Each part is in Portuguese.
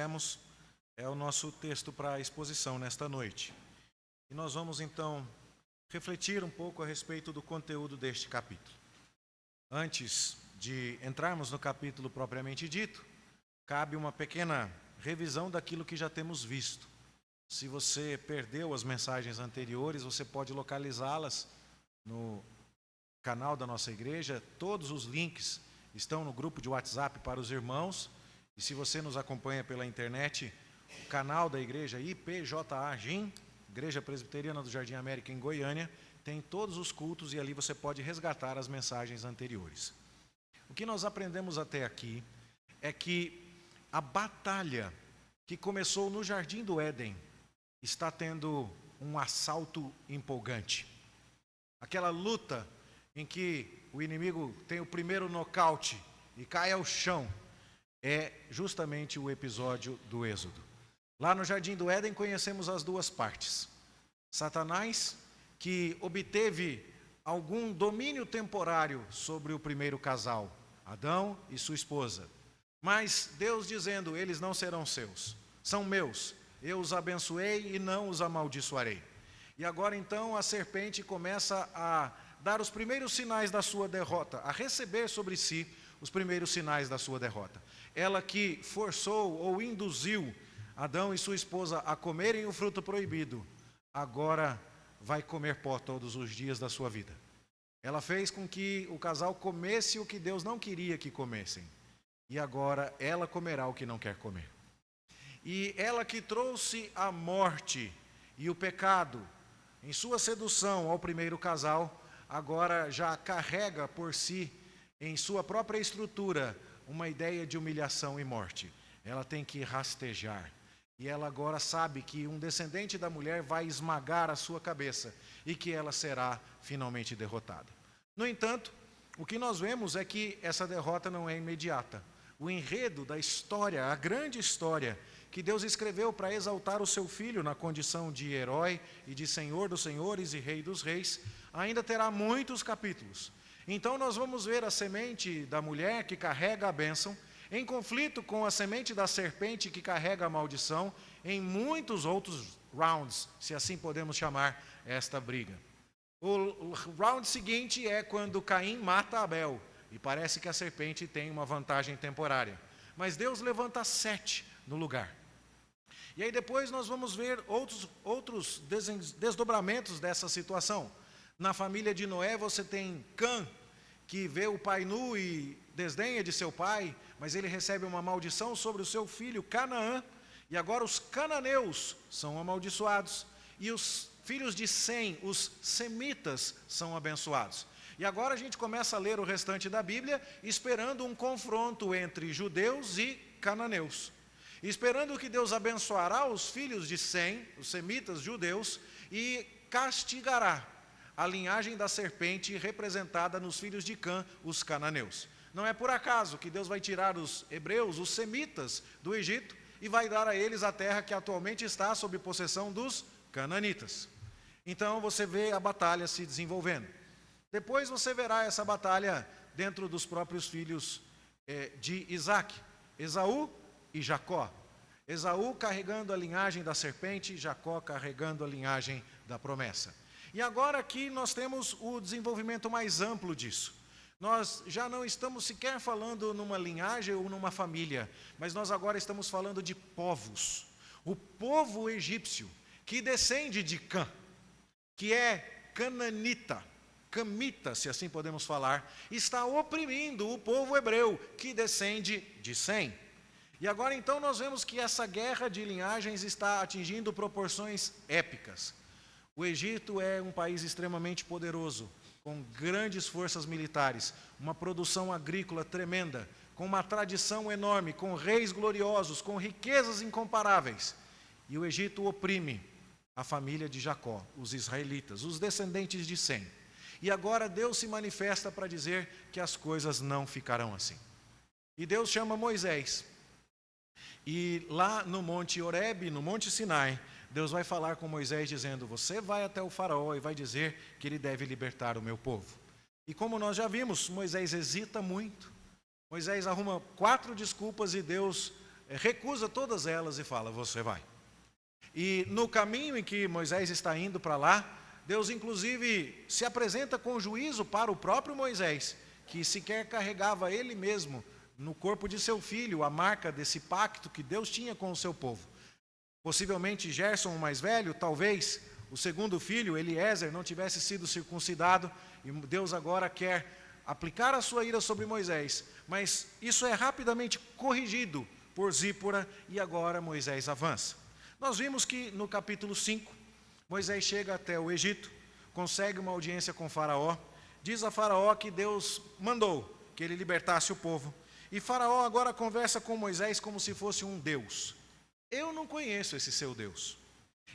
dissemos, é o nosso texto para a exposição nesta noite. E nós vamos então refletir um pouco a respeito do conteúdo deste capítulo. Antes de entrarmos no capítulo propriamente dito, cabe uma pequena revisão daquilo que já temos visto. Se você perdeu as mensagens anteriores, você pode localizá-las no canal da nossa igreja. Todos os links estão no grupo de WhatsApp para os irmãos. E se você nos acompanha pela internet, o canal da igreja IPJA-GIM, Igreja Presbiteriana do Jardim América em Goiânia, tem todos os cultos e ali você pode resgatar as mensagens anteriores. O que nós aprendemos até aqui é que a batalha que começou no Jardim do Éden está tendo um assalto empolgante. Aquela luta em que o inimigo tem o primeiro nocaute e cai ao chão é justamente o episódio do Êxodo. Lá no Jardim do Éden conhecemos as duas partes. Satanás, que obteve algum domínio temporário sobre o primeiro casal, Adão e sua esposa. Mas Deus dizendo, eles não serão seus, são meus, eu os abençoei e não os amaldiçoarei. E agora então a serpente começa a dar os primeiros sinais da sua derrota, a receber sobre si os primeiros sinais da sua derrota. Ela que forçou ou induziu Adão e sua esposa a comerem o fruto proibido, agora vai comer pó todos os dias da sua vida. Ela fez com que o casal comesse o que Deus não queria que comessem. E agora ela comerá o que não quer comer. E ela que trouxe a morte e o pecado em sua sedução ao primeiro casal, agora já carrega por si, em sua própria estrutura, uma ideia de humilhação e morte. Ela tem que rastejar. E ela agora sabe que um descendente da mulher vai esmagar a sua cabeça e que ela será finalmente derrotada. No entanto, o que nós vemos é que essa derrota não é imediata. O enredo da história, a grande história que Deus escreveu para exaltar o seu filho na condição de herói e de Senhor dos senhores e Rei dos reis, ainda terá muitos capítulos. Então nós vamos ver a semente da mulher que carrega a bênção em conflito com a semente da serpente que carrega a maldição em muitos outros rounds, se assim podemos chamar esta briga. O round seguinte é quando Caim mata Abel, e parece que a serpente tem uma vantagem temporária. Mas Deus levanta 7 no lugar. E aí depois nós vamos ver outros desdobramentos dessa situação. Na família de Noé você tem Cã, que vê o pai nu e desdenha de seu pai, mas ele recebe uma maldição sobre o seu filho Canaã, e agora os cananeus são amaldiçoados, e os filhos de Sem, os semitas, são abençoados. E agora a gente começa a ler o restante da Bíblia, esperando um confronto entre judeus e cananeus. Esperando que Deus abençoará os filhos de Sem, os semitas judeus, e castigará a linhagem da serpente representada nos filhos de Cã, os cananeus. Não é por acaso que Deus vai tirar os hebreus, os semitas, do Egito e vai dar a eles a terra que atualmente está sob possessão dos cananitas. Então você vê a batalha se desenvolvendo. Depois você verá essa batalha dentro dos próprios filhos de Isaac, Esaú e Jacó. Esaú carregando a linhagem da serpente, Jacó carregando a linhagem da promessa. E agora aqui nós temos o desenvolvimento mais amplo disso. Nós já não estamos sequer falando numa linhagem ou numa família, mas nós agora estamos falando de povos. O povo egípcio, que descende de Cã, que é cananita, camita, se assim podemos falar, está oprimindo o povo hebreu, que descende de Sem. E agora então nós vemos que essa guerra de linhagens está atingindo proporções épicas. O Egito é um país extremamente poderoso, com grandes forças militares, uma produção agrícola tremenda, com uma tradição enorme, com reis gloriosos, com riquezas incomparáveis. E o Egito oprime a família de Jacó, os israelitas, os descendentes de Sem. E agora Deus se manifesta para dizer que as coisas não ficarão assim. E Deus chama Moisés. E lá no Monte Horebe, no Monte Sinai, Deus vai falar com Moisés dizendo, você vai até o faraó e vai dizer que ele deve libertar o meu povo. E como nós já vimos, Moisés hesita muito. Moisés arruma 4 desculpas e Deus recusa todas elas e fala: você vai. E no caminho em que Moisés está indo para lá, Deus inclusive se apresenta com juízo para o próprio Moisés, que sequer carregava ele mesmo no corpo de seu filho a marca desse pacto que Deus tinha com o seu povo. Possivelmente Gerson, o mais velho, talvez o segundo filho, Eliezer, não tivesse sido circuncidado, e Deus agora quer aplicar a sua ira sobre Moisés, mas isso é rapidamente corrigido por Zípora, e agora Moisés avança. Nós vimos que no capítulo 5, Moisés chega até o Egito, consegue uma audiência com Faraó, diz a Faraó que Deus mandou que ele libertasse o povo, e Faraó agora conversa com Moisés como se fosse um Deus. Eu não conheço esse seu Deus.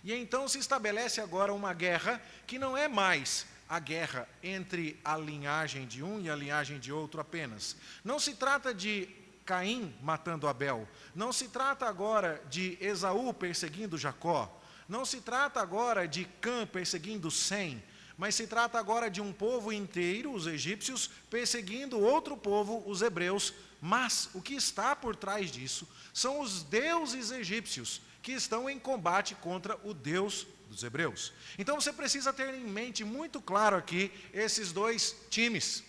E então se estabelece agora uma guerra que não é mais a guerra entre a linhagem de um e a linhagem de outro apenas. Não se trata de Caim matando Abel, não se trata agora de Esaú perseguindo Jacó, não se trata agora de Cã perseguindo Sem, mas se trata agora de um povo inteiro, os egípcios, perseguindo outro povo, os hebreus. Mas o que está por trás disso são os deuses egípcios que estão em combate contra o Deus dos hebreus. Então você precisa ter em mente muito claro aqui esses dois times: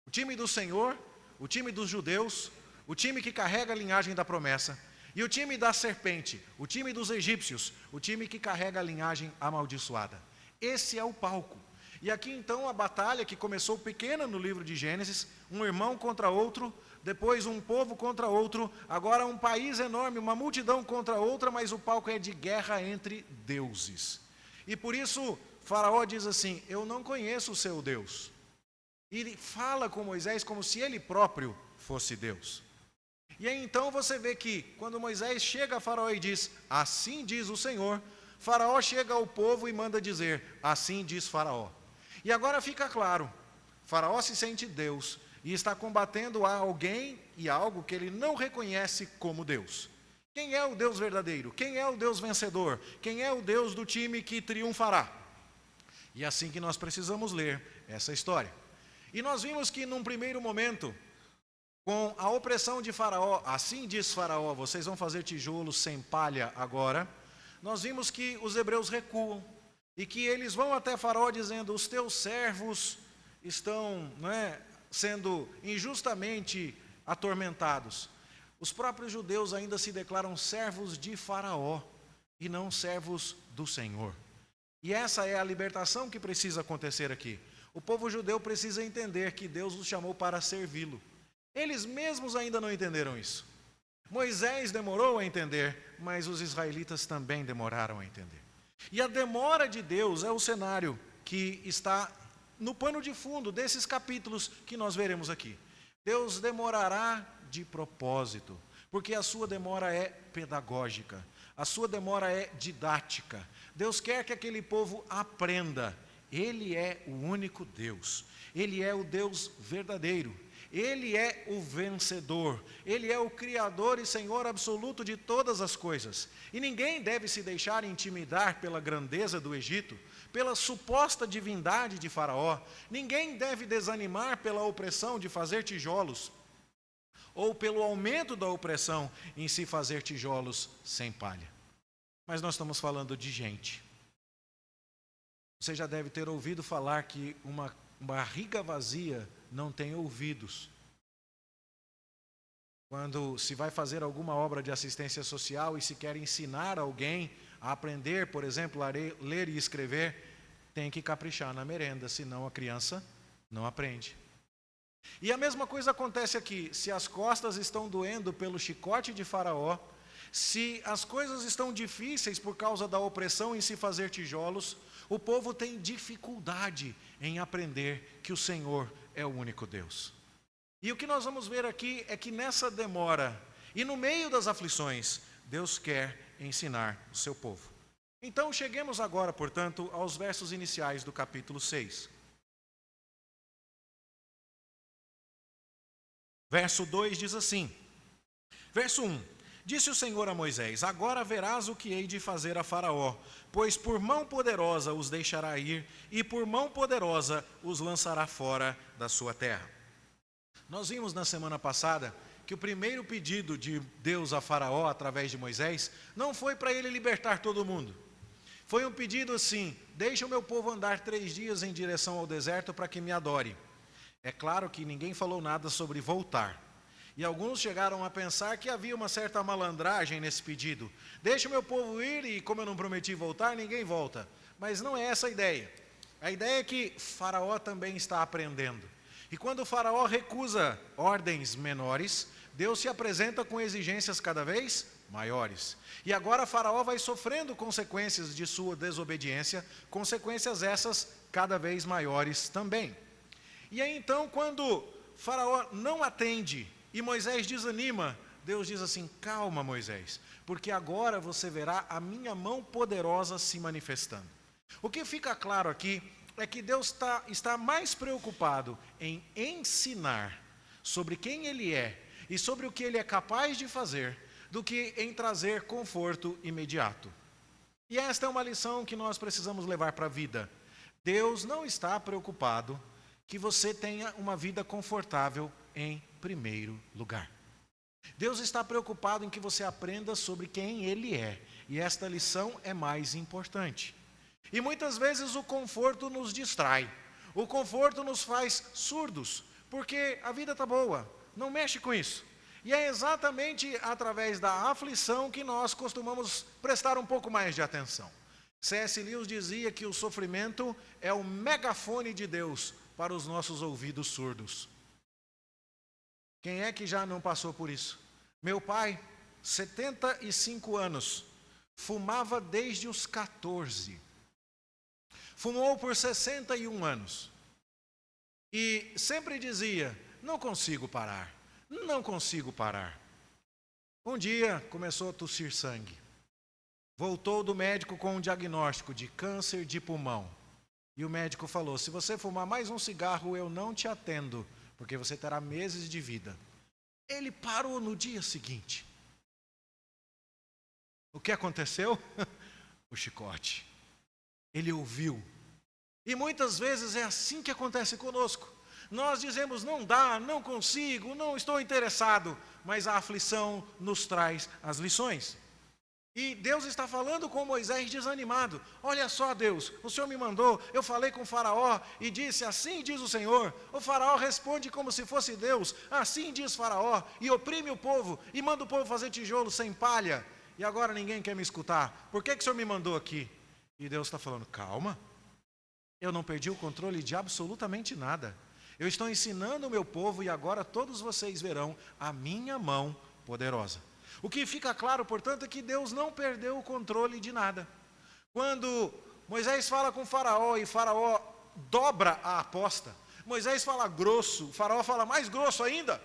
o time do Senhor, o time dos judeus, o time que carrega a linhagem da promessa, e o time da serpente, o time dos egípcios, o time que carrega a linhagem amaldiçoada. Esse é o palco. E aqui então a batalha que começou pequena no livro de Gênesis, um irmão contra outro, depois um povo contra outro, agora um país enorme, uma multidão contra outra, mas o palco é de guerra entre deuses. E por isso Faraó diz assim: eu não conheço o seu Deus. E ele fala com Moisés como se ele próprio fosse Deus. E aí então você vê que quando Moisés chega a Faraó e diz: assim diz o Senhor, Faraó chega ao povo e manda dizer: assim diz Faraó. E agora fica claro, Faraó se sente Deus e está combatendo a alguém e algo que ele não reconhece como Deus. Quem é o Deus verdadeiro? Quem é o Deus vencedor? Quem é o Deus do time que triunfará? E é assim que nós precisamos ler essa história. E nós vimos que num primeiro momento, com a opressão de Faraó, assim diz Faraó, vocês vão fazer tijolos sem palha agora, nós vimos que os hebreus recuam, e que eles vão até Faraó dizendo: os teus servos estão sendo injustamente atormentados. Os próprios judeus ainda se declaram servos de Faraó, e não servos do Senhor. E essa é a libertação que precisa acontecer aqui. O povo judeu precisa entender que Deus os chamou para servi-lo. Eles mesmos ainda não entenderam isso. Moisés demorou a entender, mas os israelitas também demoraram a entender. E a demora de Deus é o cenário que está no pano de fundo desses capítulos que nós veremos aqui. Deus demorará de propósito, porque a sua demora é pedagógica, a sua demora é didática. Deus quer que aquele povo aprenda. Ele é o único Deus, Ele é o Deus verdadeiro. Ele é o vencedor, Ele é o Criador e Senhor absoluto de todas as coisas. E ninguém deve se deixar intimidar pela grandeza do Egito, pela suposta divindade de Faraó. Ninguém deve desanimar pela opressão de fazer tijolos, ou pelo aumento da opressão em se fazer tijolos sem palha. Mas nós estamos falando de gente. Você já deve ter ouvido falar que uma barriga vazia não tem ouvidos. Quando se vai fazer alguma obra de assistência social e se quer ensinar alguém a aprender, por exemplo, a ler e escrever, tem que caprichar na merenda, senão a criança não aprende. E a mesma coisa acontece aqui. Se as costas estão doendo pelo chicote de Faraó, se as coisas estão difíceis por causa da opressão em se fazer tijolos, o povo tem dificuldade em aprender que o Senhor é o único Deus. E o que nós vamos ver aqui é que nessa demora e no meio das aflições, Deus quer ensinar o seu povo. Então cheguemos agora, portanto, aos versos iniciais do capítulo 6. Verso 2 diz assim, verso 1. Disse o Senhor a Moisés: agora verás o que hei de fazer a Faraó, pois por mão poderosa os deixará ir, e por mão poderosa os lançará fora da sua terra. Nós vimos na semana passada que o primeiro pedido de Deus a Faraó, através de Moisés, não foi para ele libertar todo mundo. Foi um pedido assim: deixa o meu povo andar 3 dias em direção ao deserto para que me adore. É claro que ninguém falou nada sobre voltar. E alguns chegaram a pensar que havia uma certa malandragem nesse pedido. Deixa o meu povo ir e, como eu não prometi voltar, ninguém volta. Mas não é essa a ideia. A ideia é que Faraó também está aprendendo. E quando o Faraó recusa ordens menores, Deus se apresenta com exigências cada vez maiores. E agora Faraó vai sofrendo consequências de sua desobediência, consequências essas cada vez maiores também. E aí então, quando Faraó não atende e Moisés desanima, Deus diz assim: calma, Moisés, porque agora você verá a minha mão poderosa se manifestando. O que fica claro aqui é que Deus está mais preocupado em ensinar sobre quem Ele é e sobre o que Ele é capaz de fazer, do que em trazer conforto imediato. E esta é uma lição que nós precisamos levar para a vida. Deus não está preocupado que você tenha uma vida confortável em primeiro lugar. Deus está preocupado em que você aprenda sobre quem Ele é, e esta lição é mais importante. E muitas vezes o conforto nos distrai, o conforto nos faz surdos, porque a vida está boa, não mexe com isso. E é exatamente através da aflição que nós costumamos prestar um pouco mais de atenção. C.S. Lewis dizia que o sofrimento é o megafone de Deus para os nossos ouvidos surdos. Quem é que já não passou por isso? Meu pai, 75 anos, fumava desde os 14. Fumou por 61 anos. E sempre dizia: não consigo parar, não consigo parar. Um dia começou a tossir sangue. Voltou do médico com um diagnóstico de câncer de pulmão. E o médico falou: se você fumar mais um cigarro, eu não te atendo, porque você terá meses de vida. Ele parou no dia seguinte. O que aconteceu? O chicote. Ele ouviu. E muitas vezes é assim que acontece conosco. Nós dizemos: não dá, não consigo, não estou interessado. Mas a aflição nos traz as lições. E Deus está falando com Moisés desanimado: olha só, Deus, o Senhor me mandou, eu falei com o Faraó e disse: assim diz o Senhor. O Faraó responde como se fosse Deus: assim diz Faraó, e oprime o povo, e manda o povo fazer tijolo sem palha. E agora ninguém quer me escutar. Por que o Senhor me mandou aqui? E Deus está falando: calma, eu não perdi o controle de absolutamente nada. Eu estou ensinando o meu povo e agora todos vocês verão a minha mão poderosa. O que fica claro, portanto, é que Deus não perdeu o controle de nada. Quando Moisés fala com Faraó e Faraó dobra a aposta, Moisés fala grosso, Faraó fala mais grosso ainda,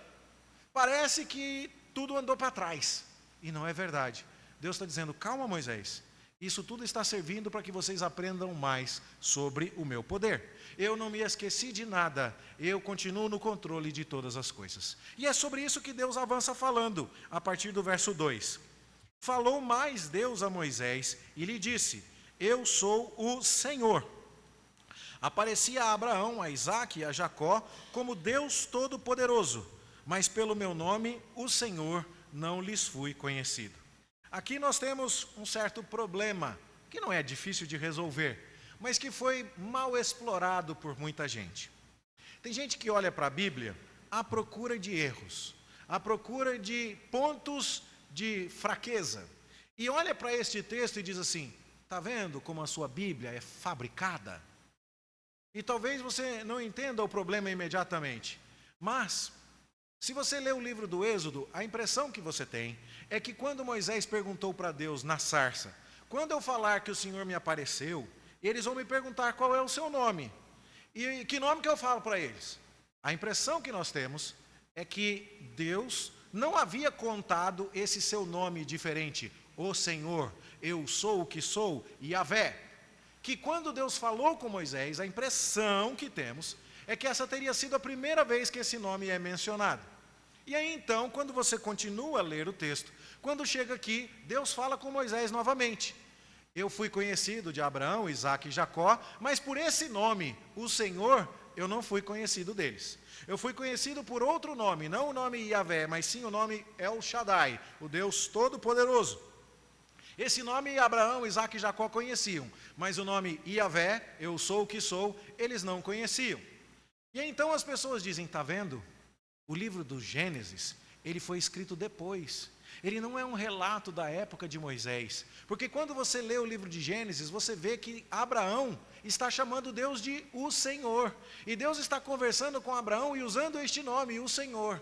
parece que tudo andou para trás. E não é verdade. Deus está dizendo: calma, Moisés, isso tudo está servindo para que vocês aprendam mais sobre o meu poder. Eu não me esqueci de nada, eu continuo no controle de todas as coisas. E é sobre isso que Deus avança falando, a partir do verso 2. Falou mais Deus a Moisés e lhe disse: eu sou o Senhor. Aparecia a Abraão, a Isaque e a Jacó como Deus Todo-Poderoso, mas pelo meu nome, o Senhor, não lhes fui conhecido. Aqui nós temos um certo problema, que não é difícil de resolver, mas que foi mal explorado por muita gente. Tem gente que olha para a Bíblia à procura de erros, à procura de pontos de fraqueza, e olha para este texto e diz assim: está vendo como a sua Bíblia é fabricada? E talvez você não entenda o problema imediatamente, mas se você ler o livro do Êxodo, a impressão que você tem é que quando Moisés perguntou para Deus na sarça: quando eu falar que o Senhor me apareceu, eles vão me perguntar qual é o seu nome. E que nome que eu falo para eles? A impressão que nós temos é que Deus não havia contado esse seu nome diferente: o Senhor, eu sou o que sou, Yahvé. Que quando Deus falou com Moisés, a impressão que temos é que essa teria sido a primeira vez que esse nome é mencionado. E aí então, quando você continua a ler o texto, quando chega aqui, Deus fala com Moisés novamente: eu fui conhecido de Abraão, Isaque e Jacó, mas por esse nome, o Senhor, eu não fui conhecido deles. Eu fui conhecido por outro nome, não o nome Yahvé, mas sim o nome El Shaddai, o Deus Todo-Poderoso. Esse nome Abraão, Isaque e Jacó conheciam, mas o nome Yahvé, eu sou o que sou, eles não conheciam. E então as pessoas dizem, está vendo? O livro do Gênesis, ele foi escrito depois. Ele não é um relato da época de Moisés. Porque quando você lê o livro de Gênesis, você vê que Abraão está chamando Deus de o Senhor. E Deus está conversando com Abraão e usando este nome, o Senhor.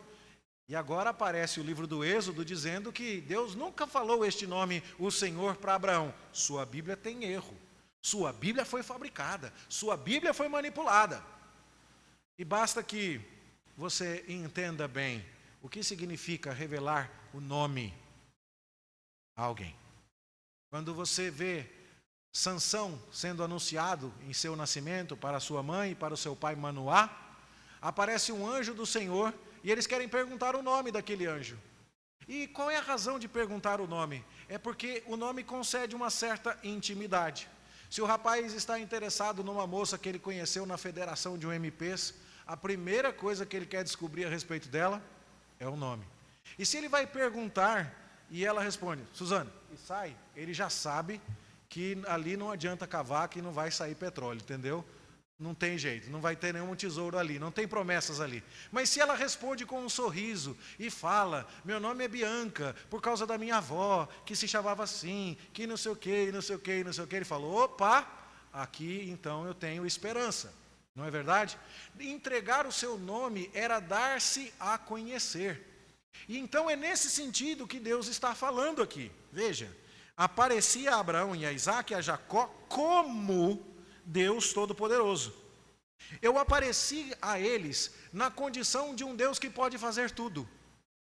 E agora aparece o livro do Êxodo dizendo que Deus nunca falou este nome, o Senhor, para Abraão. Sua Bíblia tem erro. Sua Bíblia foi fabricada. Sua Bíblia foi manipulada. E basta que você entenda bem o que significa revelar o nome a alguém. Quando você vê Sansão sendo anunciado em seu nascimento para sua mãe e para o seu pai Manoá, aparece um anjo do Senhor e eles querem perguntar o nome daquele anjo. E qual é a razão de perguntar o nome? É porque o nome concede uma certa intimidade. Se o rapaz está interessado numa moça que ele conheceu na federação de UMPs, a primeira coisa que ele quer descobrir a respeito dela é o nome. E se ele vai perguntar e ela responde, Suzana, e sai, ele já sabe que ali não adianta cavar que não vai sair petróleo, entendeu? Não tem jeito, não vai ter nenhum tesouro ali, não tem promessas ali. Mas se ela responde com um sorriso e fala, meu nome é Bianca, por causa da minha avó, que se chamava assim, que não sei o que, não sei o que, não sei o que, ele falou, opa, aqui então eu tenho esperança. Não é verdade? Entregar o seu nome era dar-se a conhecer. E então é nesse sentido que Deus está falando aqui. Veja, aparecia a Abraão e a Isaque e a Jacó como Deus Todo-Poderoso. Eu apareci a eles na condição de um Deus que pode fazer tudo.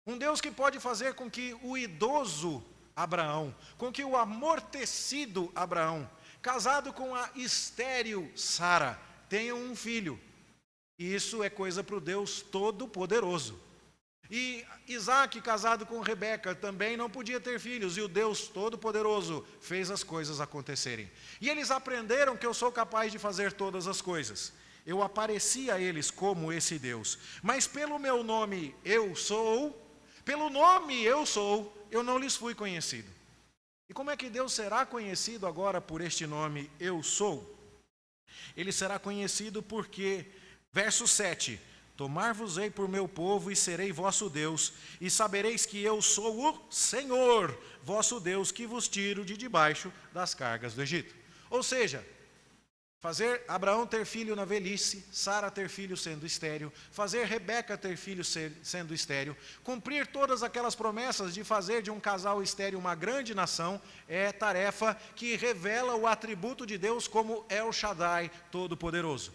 Um Deus que pode fazer com que o idoso Abraão, com que o amortecido Abraão, casado com a estéril Sara, tenham um filho. E isso é coisa para o Deus Todo-Poderoso. E Isaac, casado com Rebeca, também não podia ter filhos. E o Deus Todo-Poderoso fez as coisas acontecerem. E eles aprenderam que eu sou capaz de fazer todas as coisas. Eu apareci a eles como esse Deus. Mas pelo meu nome eu sou, pelo nome eu não lhes fui conhecido. E como é que Deus será conhecido agora por este nome eu sou? Ele será conhecido porque, verso 7, tomar-vos-ei por meu povo e serei vosso Deus, e sabereis que eu sou o Senhor, vosso Deus, que vos tiro de debaixo das cargas do Egito. Ou seja, fazer Abraão ter filho na velhice, Sara ter filho sendo estéril, fazer Rebeca ter filho sendo estéril, cumprir todas aquelas promessas de fazer de um casal estéril uma grande nação, é tarefa que revela o atributo de Deus como El Shaddai, Todo-Poderoso.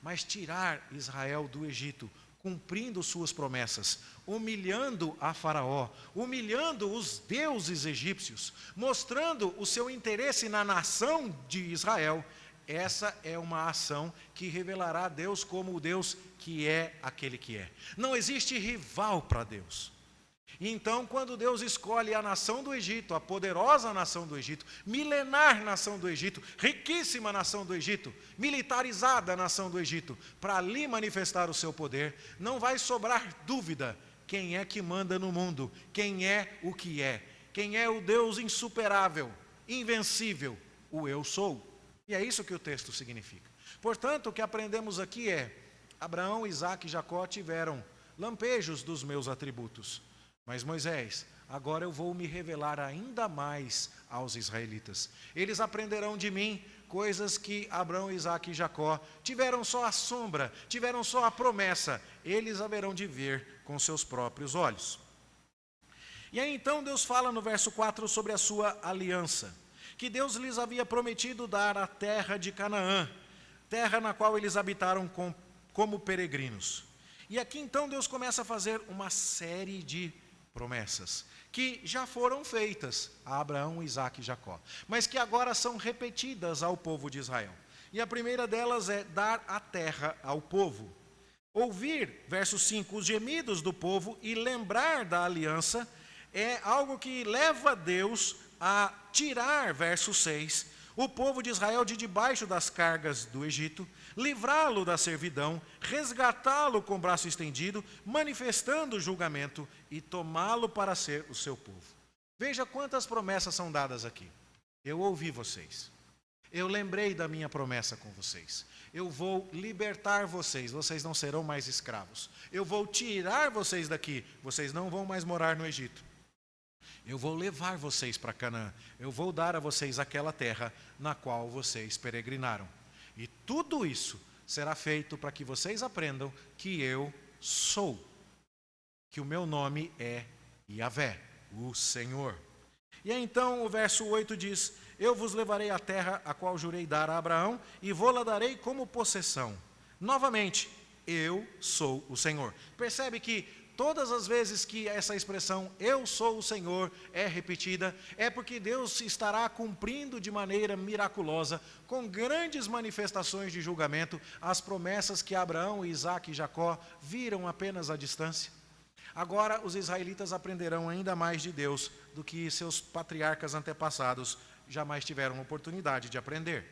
Mas tirar Israel do Egito, cumprindo suas promessas, humilhando a Faraó, humilhando os deuses egípcios, mostrando o seu interesse na nação de Israel, essa é uma ação que revelará Deus como o Deus que é aquele que é. Não existe rival para Deus. E então, quando Deus escolhe a nação do Egito, a poderosa nação do Egito, milenar nação do Egito, riquíssima nação do Egito, militarizada nação do Egito, para ali manifestar o seu poder, não vai sobrar dúvida quem é que manda no mundo, quem é o que é, quem é o Deus insuperável, invencível, o eu sou. E é isso que o texto significa. Portanto, o que aprendemos aqui é, Abraão, Isaque e Jacó tiveram lampejos dos meus atributos. Mas Moisés, agora eu vou me revelar ainda mais aos israelitas. Eles aprenderão de mim coisas que Abraão, Isaque e Jacó tiveram só a sombra, tiveram só a promessa. Eles haverão de ver com seus próprios olhos. E aí então Deus fala no verso 4 sobre a sua aliança. Que Deus lhes havia prometido dar a terra de Canaã, terra na qual eles habitaram como peregrinos. E aqui então Deus começa a fazer uma série de promessas, que já foram feitas a Abraão, Isaque e Jacó, mas que agora são repetidas ao povo de Israel. E a primeira delas é dar a terra ao povo. Ouvir, verso 5, os gemidos do povo e lembrar da aliança é algo que leva Deus a tirar, verso 6, o povo de Israel de debaixo das cargas do Egito, livrá-lo da servidão, resgatá-lo com o braço estendido, manifestando o julgamento e tomá-lo para ser o seu povo. Veja quantas promessas são dadas aqui. Eu ouvi vocês. Eu lembrei da minha promessa com vocês. Eu vou libertar vocês, vocês não serão mais escravos. Eu vou tirar vocês daqui, vocês não vão mais morar no Egito. Eu vou levar vocês para Canaã. Eu vou dar a vocês aquela terra na qual vocês peregrinaram. E tudo isso será feito para que vocês aprendam que eu sou. Que o meu nome é Yahvé, o Senhor. E então o verso 8 diz: eu vos levarei à terra a qual jurei dar a Abraão e vou-la darei como possessão. Novamente, eu sou o Senhor. Percebe que todas as vezes que essa expressão eu sou o Senhor é repetida, é porque Deus estará cumprindo de maneira miraculosa, com grandes manifestações de julgamento, as promessas que Abraão, Isaque e Jacó viram apenas à distância. Agora os israelitas aprenderão ainda mais de Deus do que seus patriarcas antepassados jamais tiveram oportunidade de aprender.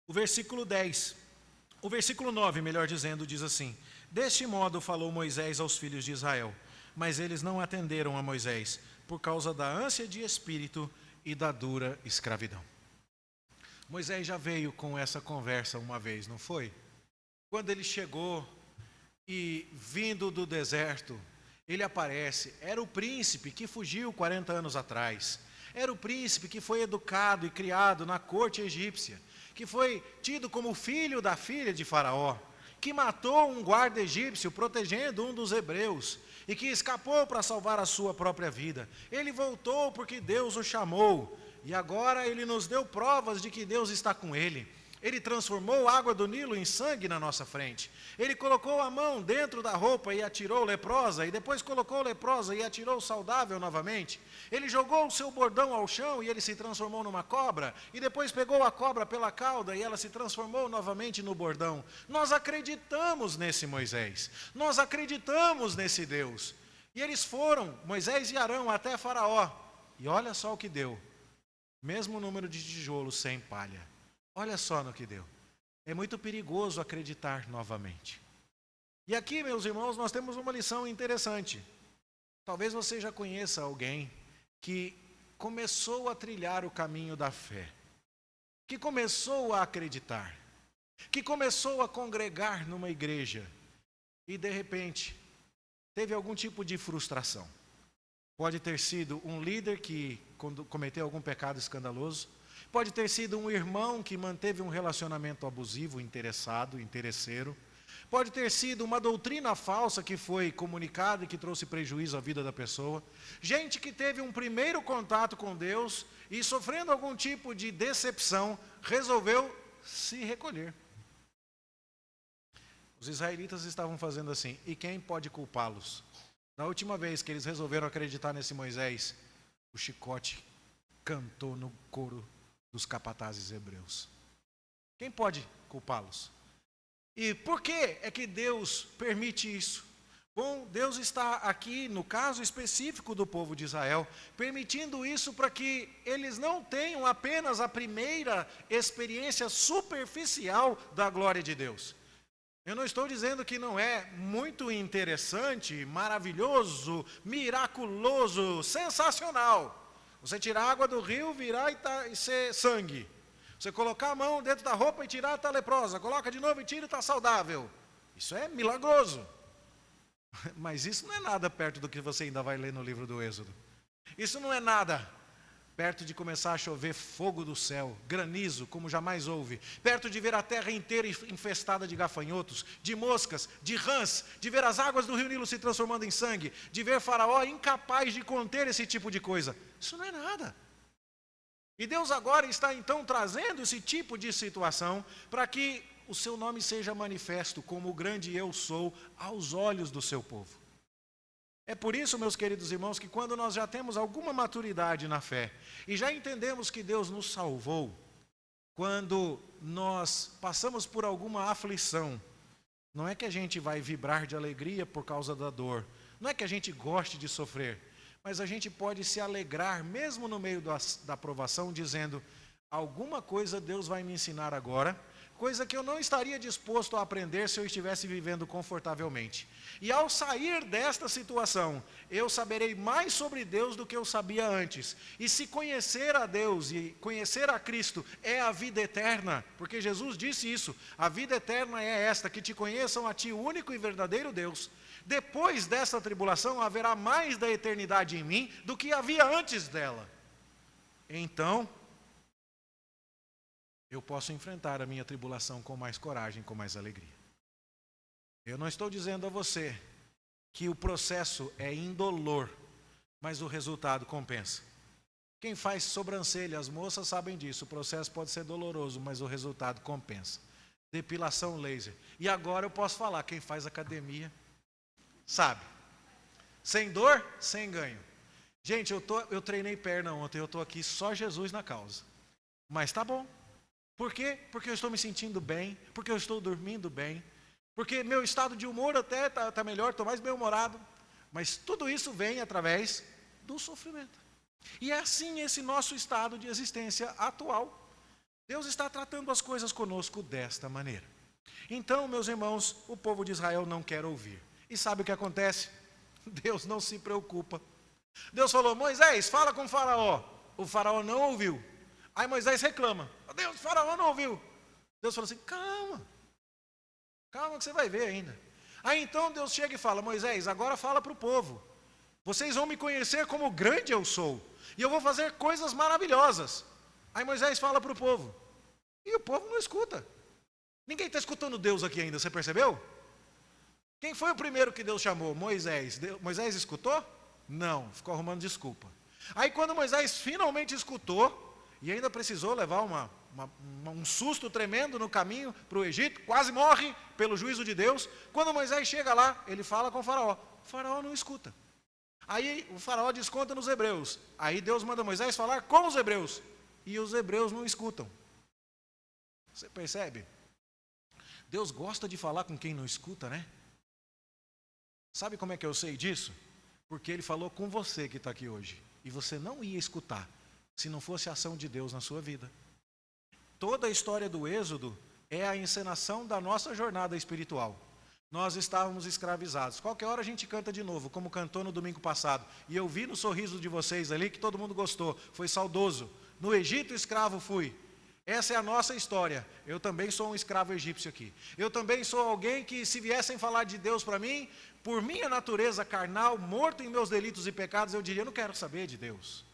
O versículo 9, melhor dizendo, diz assim: deste modo falou Moisés aos filhos de Israel, mas eles não atenderam a Moisés, por causa da ânsia de espírito e da dura escravidão. Moisés já veio com essa conversa uma vez, não foi? Quando ele chegou e vindo do deserto, ele aparece, era o príncipe que fugiu 40 anos atrás, era o príncipe que foi educado e criado na corte egípcia, que foi tido como filho da filha de Faraó, que matou um guarda egípcio protegendo um dos hebreus, e que escapou para salvar a sua própria vida. Ele voltou porque Deus o chamou, e agora ele nos deu provas de que Deus está com ele. Ele transformou a água do Nilo em sangue na nossa frente. Ele colocou a mão dentro da roupa e atirou leprosa, e depois colocou leprosa e atirou saudável novamente. Ele jogou o seu bordão ao chão e ele se transformou numa cobra, e depois pegou a cobra pela cauda e ela se transformou novamente no bordão. Nós acreditamos nesse Moisés, nós acreditamos nesse Deus. E eles foram, Moisés e Arão, até Faraó, e olha só o que deu, mesmo número de tijolos sem palha. Olha só no que deu. É muito perigoso acreditar novamente. E aqui, meus irmãos, nós temos uma lição interessante. Talvez você já conheça alguém que começou a trilhar o caminho da fé, que começou a acreditar, que começou a congregar numa igreja e, de repente, teve algum tipo de frustração. Pode ter sido um líder que cometeu algum pecado escandaloso, pode ter sido um irmão que manteve um relacionamento abusivo, interesseiro. Pode ter sido uma doutrina falsa que foi comunicada e que trouxe prejuízo à vida da pessoa. Gente que teve um primeiro contato com Deus e, sofrendo algum tipo de decepção, resolveu se recolher. Os israelitas estavam fazendo assim, e quem pode culpá-los? Na última vez que eles resolveram acreditar nesse Moisés, o chicote cantou no coro dos capatazes hebreus. Quem pode culpá-los? E por que é que Deus permite isso? Bom, Deus está aqui, no caso específico do povo de Israel, permitindo isso para que eles não tenham apenas a primeira experiência superficial da glória de Deus. Eu não estou dizendo que não é muito interessante, maravilhoso, miraculoso, sensacional você tirar a água do rio, virar e ser sangue. Você colocar a mão dentro da roupa e tirar, está leprosa. Coloca de novo e tira e está saudável. Isso é milagroso. Mas isso não é nada perto do que você ainda vai ler no livro do Êxodo. Isso não é nada perto de começar a chover fogo do céu, granizo, como jamais houve. Perto de ver a terra inteira infestada de gafanhotos, de moscas, de rãs, de ver as águas do rio Nilo se transformando em sangue, de ver Faraó incapaz de conter esse tipo de coisa. Isso não é nada. E Deus agora está então trazendo esse tipo de situação para que o seu nome seja manifesto como o grande eu sou aos olhos do seu povo. É por isso, meus queridos irmãos, que quando nós já temos alguma maturidade na fé e já entendemos que Deus nos salvou, quando nós passamos por alguma aflição, não é que a gente vai vibrar de alegria por causa da dor, não é que a gente goste de sofrer, mas a gente pode se alegrar, mesmo no meio da provação, dizendo: alguma coisa Deus vai me ensinar agora, coisa que eu não estaria disposto a aprender se eu estivesse vivendo confortavelmente. E ao sair desta situação, eu saberei mais sobre Deus do que eu sabia antes. E se conhecer a Deus e conhecer a Cristo é a vida eterna, porque Jesus disse isso: a vida eterna é esta, que te conheçam a ti, o único e verdadeiro Deus. Depois dessa tribulação haverá mais da eternidade em mim do que havia antes dela. Então, eu posso enfrentar a minha tribulação com mais coragem, com mais alegria. Eu não estou dizendo a você que o processo é indolor, mas o resultado compensa. Quem faz sobrancelha, as moças sabem disso, o processo pode ser doloroso, mas o resultado compensa. Depilação laser. E agora eu posso falar, quem faz academia, sabe. Sem dor, sem ganho. Gente, eu treinei perna ontem, eu estou aqui só Jesus na causa. Mas tá bom. Por quê? Porque eu estou me sentindo bem, porque eu estou dormindo bem, porque meu estado de humor até está melhor, estou mais bem-humorado. Mas tudo isso vem através do sofrimento. E é assim esse nosso estado de existência atual. Deus está tratando as coisas conosco desta maneira. Então, meus irmãos, o povo de Israel não quer ouvir. E sabe o que acontece? Deus não se preocupa. Deus falou: Moisés, fala com o faraó. O faraó não ouviu. Aí Moisés reclama: Deus, o faraó não ouviu. Deus falou assim: calma que você vai ver ainda. Aí então Deus chega e fala: Moisés, agora fala para o povo. Vocês vão me conhecer como grande eu sou. E eu vou fazer coisas maravilhosas. Aí Moisés fala para o povo. E o povo não escuta. Ninguém está escutando Deus aqui ainda, você percebeu? Quem foi o primeiro que Deus chamou? Moisés. Moisés escutou? Não, ficou arrumando desculpa. Aí quando Moisés finalmente escutou, e ainda precisou levar um susto tremendo no caminho para o Egito, quase morre pelo juízo de Deus. Quando Moisés chega lá, ele fala com o faraó. O faraó não escuta. Aí o faraó desconta nos hebreus. Aí Deus manda Moisés falar com os hebreus. E os hebreus não escutam. Você percebe? Deus gosta de falar com quem não escuta, né? Sabe como é que eu sei disso? Porque Ele falou com você que está aqui hoje. E você não ia escutar se não fosse a ação de Deus na sua vida. Toda a história do Êxodo é a encenação da nossa jornada espiritual. Nós estávamos escravizados. Qualquer hora a gente canta de novo, como cantou no domingo passado. E eu vi no sorriso de vocês ali que todo mundo gostou. Foi saudoso. No Egito escravo fui. Essa é a nossa história. Eu também sou um escravo egípcio aqui. Eu também sou alguém que, se viessem falar de Deus para mim, por minha natureza carnal, morto em meus delitos e pecados, eu diria: eu não quero saber de Deus.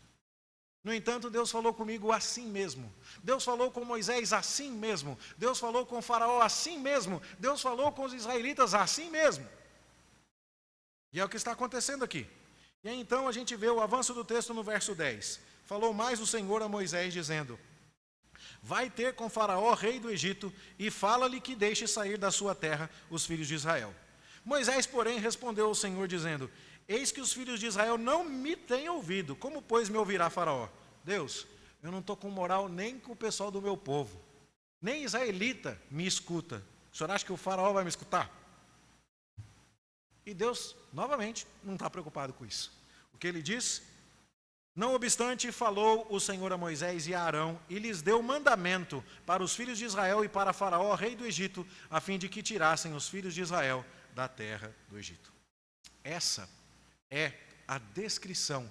No entanto, Deus falou comigo assim mesmo. Deus falou com Moisés assim mesmo. Deus falou com o faraó assim mesmo. Deus falou com os israelitas assim mesmo. E é o que está acontecendo aqui. E aí, então a gente vê o avanço do texto no verso 10. Falou mais o Senhor a Moisés, dizendo: vai ter com faraó, rei do Egito, e fala-lhe que deixe sair da sua terra os filhos de Israel. Moisés, porém, respondeu ao Senhor, dizendo: eis que os filhos de Israel não me têm ouvido, como pois me ouvirá faraó? Deus, eu não estou com moral nem com o pessoal do meu povo, nem israelita me escuta. O senhor acha que o faraó vai me escutar? E Deus, novamente, não está preocupado com isso. O que ele diz? Não obstante, falou o Senhor a Moisés e a Arão, e lhes deu mandamento para os filhos de Israel e para faraó, rei do Egito, a fim de que tirassem os filhos de Israel da terra do Egito. Essa é a descrição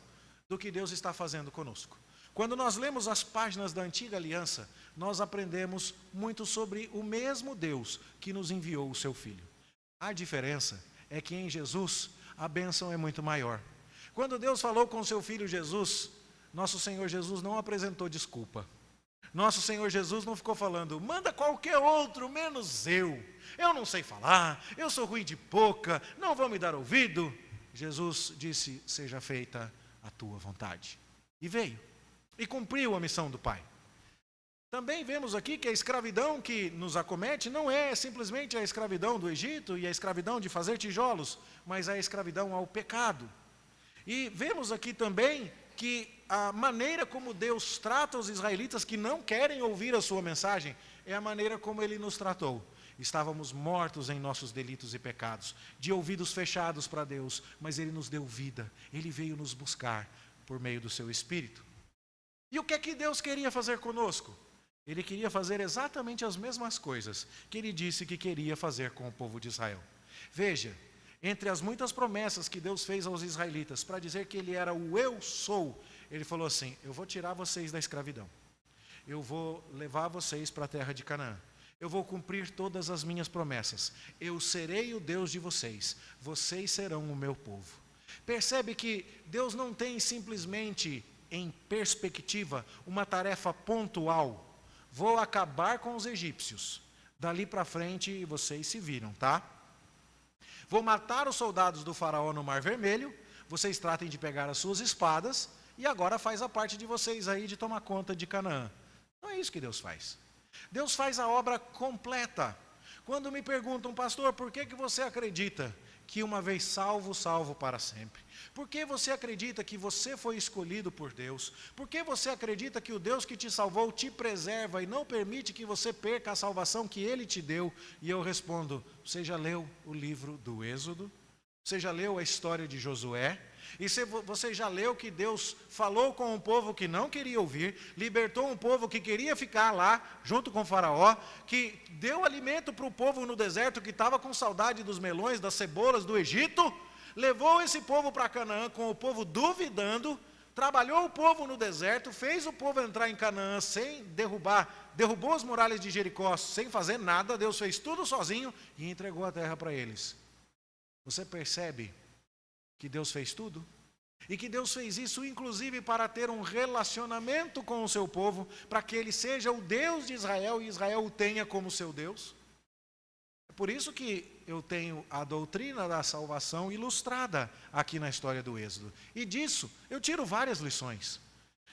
do que Deus está fazendo conosco. Quando nós lemos as páginas da Antiga Aliança, nós aprendemos muito sobre o mesmo Deus que nos enviou o seu Filho. A diferença é que em Jesus a bênção é muito maior. Quando Deus falou com o seu Filho Jesus, nosso Senhor Jesus não apresentou desculpa. Nosso Senhor Jesus não ficou falando: manda qualquer outro, menos eu não sei falar, eu sou ruim de boca, não vão me dar ouvido. Jesus disse: seja feita a tua vontade. E veio, e cumpriu a missão do Pai. Também vemos aqui que a escravidão que nos acomete não é simplesmente a escravidão do Egito e a escravidão de fazer tijolos, mas a escravidão ao pecado. E vemos aqui também que a maneira como Deus trata os israelitas que não querem ouvir a sua mensagem é a maneira como Ele nos tratou. Estávamos mortos em nossos delitos e pecados, de ouvidos fechados para Deus, mas Ele nos deu vida. Ele veio nos buscar por meio do seu Espírito. E o que é que Deus queria fazer conosco? Ele queria fazer exatamente as mesmas coisas que Ele disse que queria fazer com o povo de Israel. Veja, entre as muitas promessas que Deus fez aos israelitas para dizer que Ele era o eu sou, Ele falou assim: eu vou tirar vocês da escravidão. Eu vou levar vocês para a terra de Canaã. Eu vou cumprir todas as minhas promessas. Eu serei o Deus de vocês. Vocês serão o meu povo. Percebe que Deus não tem simplesmente em perspectiva uma tarefa pontual. Vou acabar com os egípcios. Dali para frente vocês se viram, tá? Vou matar os soldados do faraó no Mar Vermelho. Vocês tratem de pegar as suas espadas. E agora faz a parte de vocês aí de tomar conta de Canaã. Não é isso que Deus faz. Deus faz a obra completa. Quando me perguntam, pastor, por que você acredita que uma vez salvo, salvo para sempre? Por que você acredita que você foi escolhido por Deus? Por que você acredita que o Deus que te salvou te preserva e não permite que você perca a salvação que Ele te deu? E eu respondo: você já leu o livro do Êxodo? Você já leu a história de Josué? E você já leu que Deus falou com um povo que não queria ouvir, libertou um povo que queria ficar lá, junto com o faraó, que deu alimento para o povo no deserto que estava com saudade dos melões, das cebolas do Egito, levou esse povo para Canaã com o povo duvidando, trabalhou o povo no deserto, fez o povo entrar em Canaã sem derrubou as muralhas de Jericó sem fazer nada, Deus fez tudo sozinho e entregou a terra para eles. Você percebe que Deus fez tudo? E que Deus fez isso inclusive para ter um relacionamento com o seu povo, para que Ele seja o Deus de Israel e Israel o tenha como seu Deus. É por isso que eu tenho a doutrina da salvação ilustrada aqui na história do Êxodo. E disso eu tiro várias lições.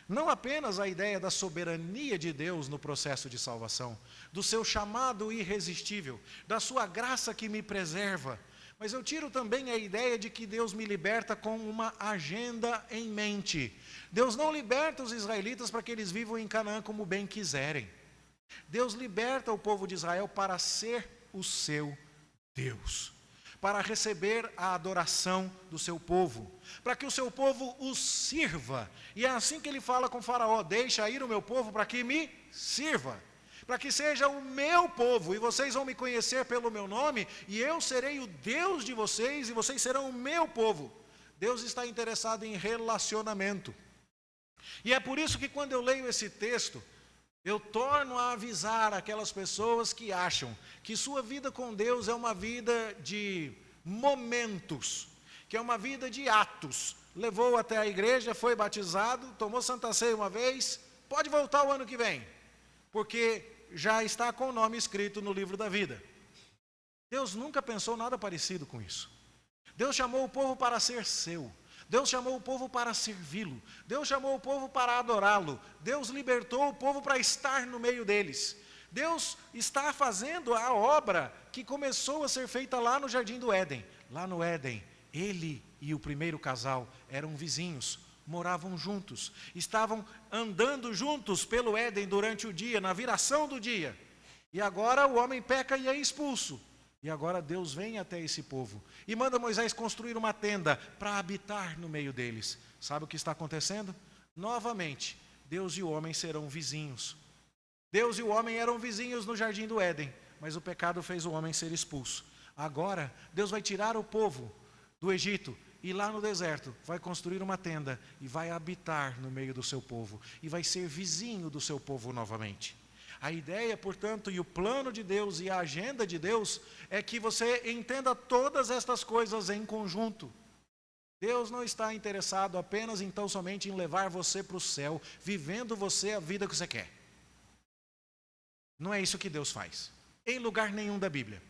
Não apenas a ideia da soberania de Deus no processo de salvação, do seu chamado irresistível, da sua graça que me preserva, mas eu tiro também a ideia de que Deus me liberta com uma agenda em mente. Deus não liberta os israelitas para que eles vivam em Canaã como bem quiserem. Deus liberta o povo de Israel para ser o seu Deus, para receber a adoração do seu povo, para que o seu povo os sirva. E é assim que ele fala com o faraó: deixa ir o meu povo para que me sirva, para que seja o meu povo, e vocês vão me conhecer pelo meu nome, e eu serei o Deus de vocês, e vocês serão o meu povo. Deus está interessado em relacionamento. E é por isso que quando eu leio esse texto, eu torno a avisar aquelas pessoas que acham que sua vida com Deus é uma vida de momentos, que é uma vida de atos. Levou até a igreja, foi batizado, tomou Santa Ceia uma vez, pode voltar o ano que vem, porque já está com o nome escrito no livro da vida. Deus nunca pensou nada parecido com isso. Deus chamou o povo para ser seu. Deus chamou o povo para servi-lo. Deus chamou o povo para adorá-lo. Deus libertou o povo para estar no meio deles. Deus está fazendo a obra que começou a ser feita lá no Jardim do Éden. Lá no Éden, ele e o primeiro casal eram vizinhos, moravam juntos, estavam andando juntos pelo Éden durante o dia, na viração do dia. E agora o homem peca e é expulso. E agora Deus vem até esse povo e manda Moisés construir uma tenda para habitar no meio deles. Sabe o que está acontecendo? Novamente, Deus e o homem serão vizinhos. Deus e o homem eram vizinhos no Jardim do Éden, mas o pecado fez o homem ser expulso. Agora, Deus vai tirar o povo do Egito e lá no deserto vai construir uma tenda e vai habitar no meio do seu povo e vai ser vizinho do seu povo novamente. A ideia, portanto, e o plano de Deus e a agenda de Deus é que você entenda todas estas coisas em conjunto. Deus não está interessado apenas então somente em levar você para o céu, vivendo você a vida que você quer. Não é isso que Deus faz, em lugar nenhum da Bíblia.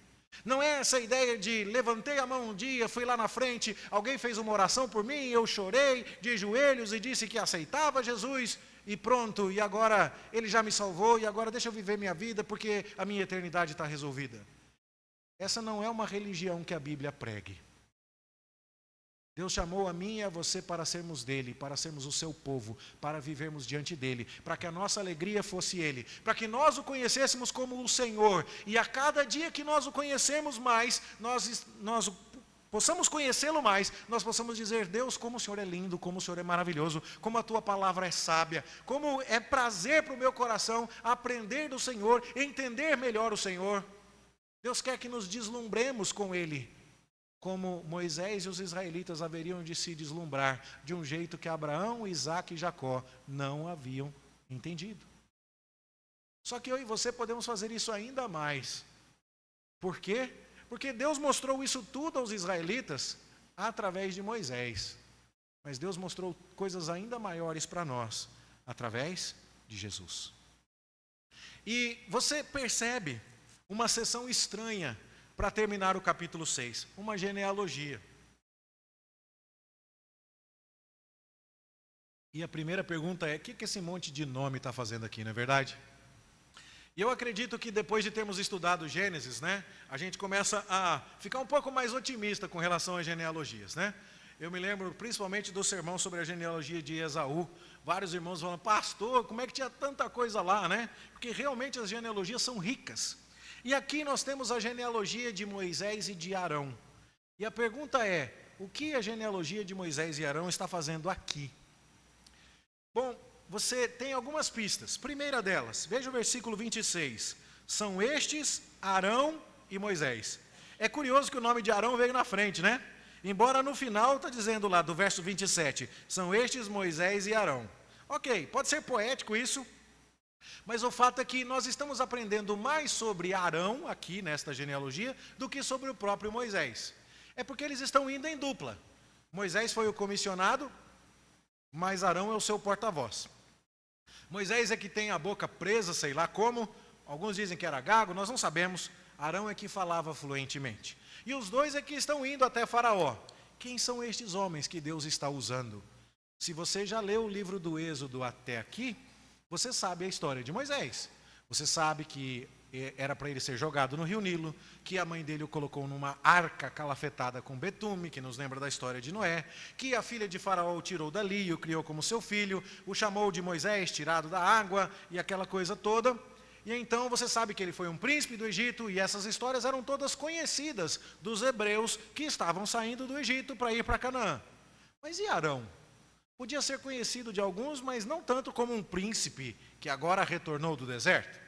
Não é essa ideia de levantei a mão um dia, fui lá na frente, alguém fez uma oração por mim, eu chorei de joelhos e disse que aceitava Jesus e pronto, e agora Ele já me salvou e agora deixa eu viver minha vida porque a minha eternidade está resolvida. Essa não é uma religião que a Bíblia pregue. Deus chamou a mim e a você para sermos dele, para sermos o seu povo, para vivermos diante dele, para que a nossa alegria fosse ele, para que nós o conhecêssemos como o Senhor, e a cada dia que nós o conhecemos mais, nós possamos conhecê-lo mais, nós possamos dizer: Deus, como o Senhor é lindo, como o Senhor é maravilhoso, como a tua palavra é sábia, como é prazer para o meu coração aprender do Senhor, entender melhor o Senhor. Deus quer que nos deslumbremos com ele, como Moisés e os israelitas haveriam de se deslumbrar, de um jeito que Abraão, Isaque e Jacó não haviam entendido. Só que eu e você podemos fazer isso ainda mais. Por quê? Porque Deus mostrou isso tudo aos israelitas através de Moisés. Mas Deus mostrou coisas ainda maiores para nós, através de Jesus. E você percebe uma seção estranha para terminar o capítulo 6, uma genealogia. E a primeira pergunta é: o que esse monte de nome está fazendo aqui, não é verdade? E eu acredito que depois de termos estudado Gênesis, né, a gente começa a ficar um pouco mais otimista com relação às genealogias, né? Eu me lembro principalmente do sermão sobre a genealogia de Esaú. Vários irmãos falam: pastor, como é que tinha tanta coisa lá, né? Porque realmente as genealogias são ricas. E aqui nós temos a genealogia de Moisés e de Arão. E a pergunta é: o que a genealogia de Moisés e Arão está fazendo aqui? Bom, você tem algumas pistas. Primeira delas, veja o versículo 26. São estes Arão e Moisés. É curioso que o nome de Arão veio na frente, né? Embora no final está dizendo lá do verso 27, são estes Moisés e Arão. Ok, pode ser poético isso, mas o fato é que nós estamos aprendendo mais sobre Arão, aqui nesta genealogia, do que sobre o próprio Moisés. É porque eles estão indo em dupla. Moisés foi o comissionado, mas Arão é o seu porta-voz. Moisés é que tem a boca presa, sei lá como, alguns dizem que era gago, nós não sabemos. Arão é que falava fluentemente. E os dois é que estão indo até Faraó. Quem são estes homens que Deus está usando? Se você já leu o livro do Êxodo até aqui, você sabe a história de Moisés. Você sabe que era para ele ser jogado no rio Nilo, que a mãe dele o colocou numa arca calafetada com betume, que nos lembra da história de Noé, que a filha de Faraó o tirou dali e o criou como seu filho, o chamou de Moisés, tirado da água, e aquela coisa toda. E então você sabe que ele foi um príncipe do Egito, e essas histórias eram todas conhecidas dos hebreus que estavam saindo do Egito para ir para Canaã. Mas e Arão? Podia ser conhecido de alguns, mas não tanto como um príncipe que agora retornou do deserto.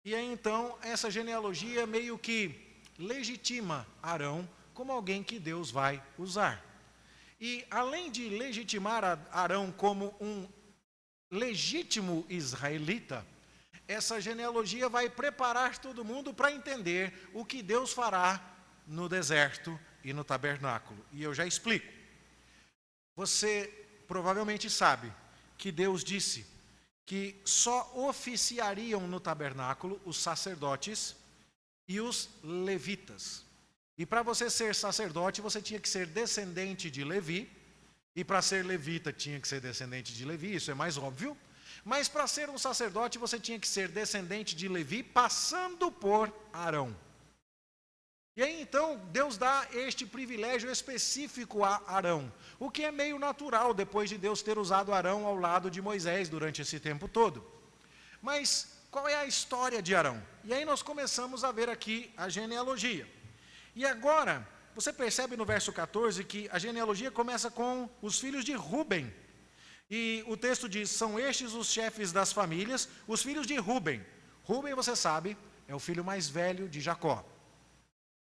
E aí então essa genealogia meio que legitima Arão como alguém que Deus vai usar. E além de legitimar Arão como um legítimo israelita, essa genealogia vai preparar todo mundo para entender o que Deus fará no deserto e no tabernáculo. E eu já explico. Você provavelmente sabe que Deus disse que só oficiariam no tabernáculo os sacerdotes e os levitas. E para você ser sacerdote, você tinha que ser descendente de Levi, e para ser levita tinha que ser descendente de Levi, isso é mais óbvio. Mas para ser um sacerdote, você tinha que ser descendente de Levi, passando por Arão. E aí então, Deus dá este privilégio específico a Arão, o que é meio natural, depois de Deus ter usado Arão ao lado de Moisés durante esse tempo todo. Mas qual é a história de Arão? E aí nós começamos a ver aqui a genealogia. E agora, você percebe no verso 14 que a genealogia começa com os filhos de Ruben. E o texto diz: são estes os chefes das famílias, os filhos de Ruben. Ruben, você sabe, é o filho mais velho de Jacó.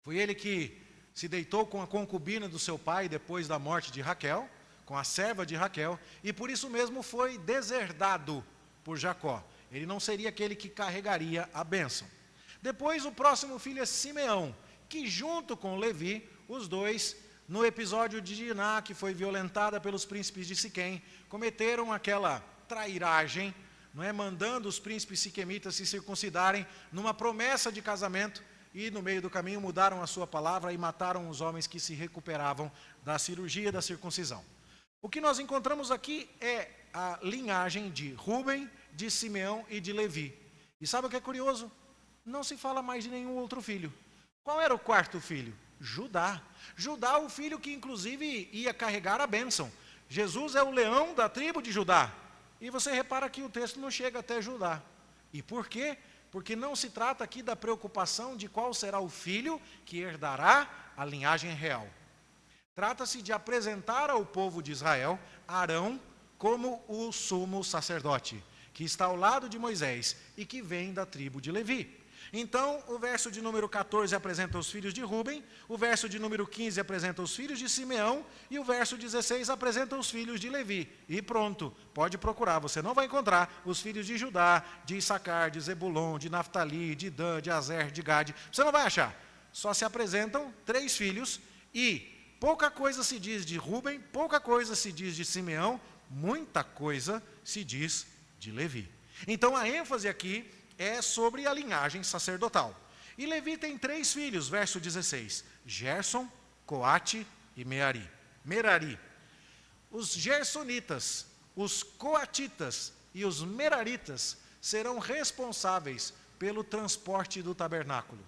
Foi ele que se deitou com a concubina do seu pai depois da morte de Raquel, com a serva de Raquel, e por isso mesmo foi deserdado por Jacó. Ele não seria aquele que carregaria a bênção. Depois o próximo filho é Simeão, que junto com Levi, os dois, no episódio de Diná, que foi violentada pelos príncipes de Siquém, cometeram aquela trairagem, não é, mandando os príncipes siquemitas se circuncidarem numa promessa de casamento, e no meio do caminho mudaram a sua palavra e mataram os homens que se recuperavam da cirurgia da circuncisão. O que nós encontramos aqui é a linhagem de Ruben, de Simeão e de Levi. E sabe o que é curioso? Não se fala mais de nenhum outro filho. Qual era o quarto filho? Judá. Judá, o filho que inclusive ia carregar a bênção. Jesus é o leão da tribo de Judá. E você repara que o texto não chega até Judá. E por quê? Porque não se trata aqui da preocupação de qual será o filho que herdará a linhagem real. Trata-se de apresentar ao povo de Israel Arão como o sumo sacerdote, que está ao lado de Moisés e que vem da tribo de Levi. Então, o verso de número 14 apresenta os filhos de Ruben, o verso de número 15 apresenta os filhos de Simeão, e o verso 16 apresenta os filhos de Levi. E pronto, pode procurar, você não vai encontrar os filhos de Judá, de Issacar, de Zebulon, de Naftali, de Dan, de Azer, de Gade. Você não vai achar. Só se apresentam 3 filhos, e pouca coisa se diz de Ruben, pouca coisa se diz de Simeão, muita coisa se diz de Levi. Então, a ênfase aqui é sobre a linhagem sacerdotal. E Levi tem 3 filhos, verso 16, Gerson, Coate e Merari. Os gersonitas, os coatitas e os meraritas serão responsáveis pelo transporte do tabernáculo.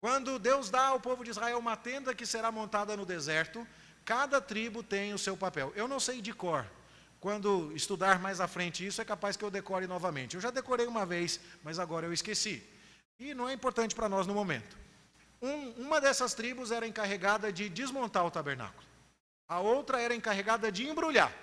Quando Deus dá ao povo de Israel uma tenda que será montada no deserto, cada tribo tem o seu papel. Eu não sei de cor. Quando estudar mais à frente isso, é capaz que eu decore novamente. Eu já decorei uma vez, mas agora eu esqueci. E não é importante para nós no momento. Uma dessas tribos era encarregada de desmontar o tabernáculo. A outra era encarregada de embrulhar.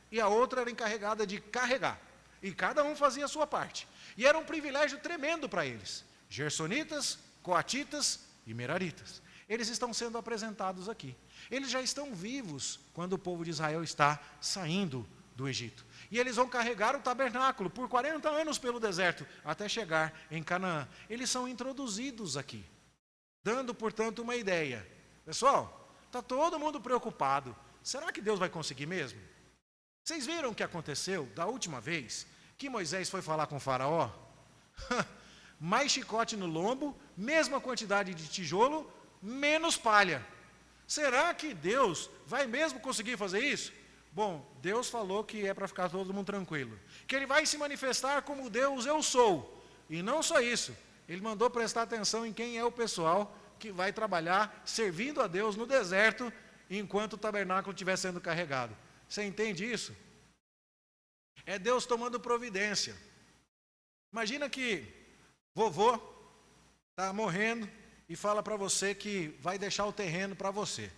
E a outra era encarregada de carregar. E cada um fazia a sua parte. E era um privilégio tremendo para eles. Gersonitas, coatitas e meraritas. Eles estão sendo apresentados aqui. Eles já estão vivos quando o povo de Israel está saindo do Egito. E eles vão carregar o tabernáculo por 40 anos pelo deserto, até chegar em Canaã. Eles são introduzidos aqui, dando, portanto, uma ideia. Pessoal, está todo mundo preocupado. Será que Deus vai conseguir mesmo? Vocês viram o que aconteceu da última vez que Moisés foi falar com o faraó? Mais chicote no lombo, mesma quantidade de tijolo, menos palha. Será que Deus vai mesmo conseguir fazer isso? Bom, Deus falou que é para ficar todo mundo tranquilo. Que Ele vai se manifestar como Deus eu sou. E não só isso, Ele mandou prestar atenção em quem é o pessoal que vai trabalhar servindo a Deus no deserto enquanto o tabernáculo estiver sendo carregado. Você entende isso? É Deus tomando providência. Imagina que vovô está morrendo e fala para você que vai deixar o terreno para você.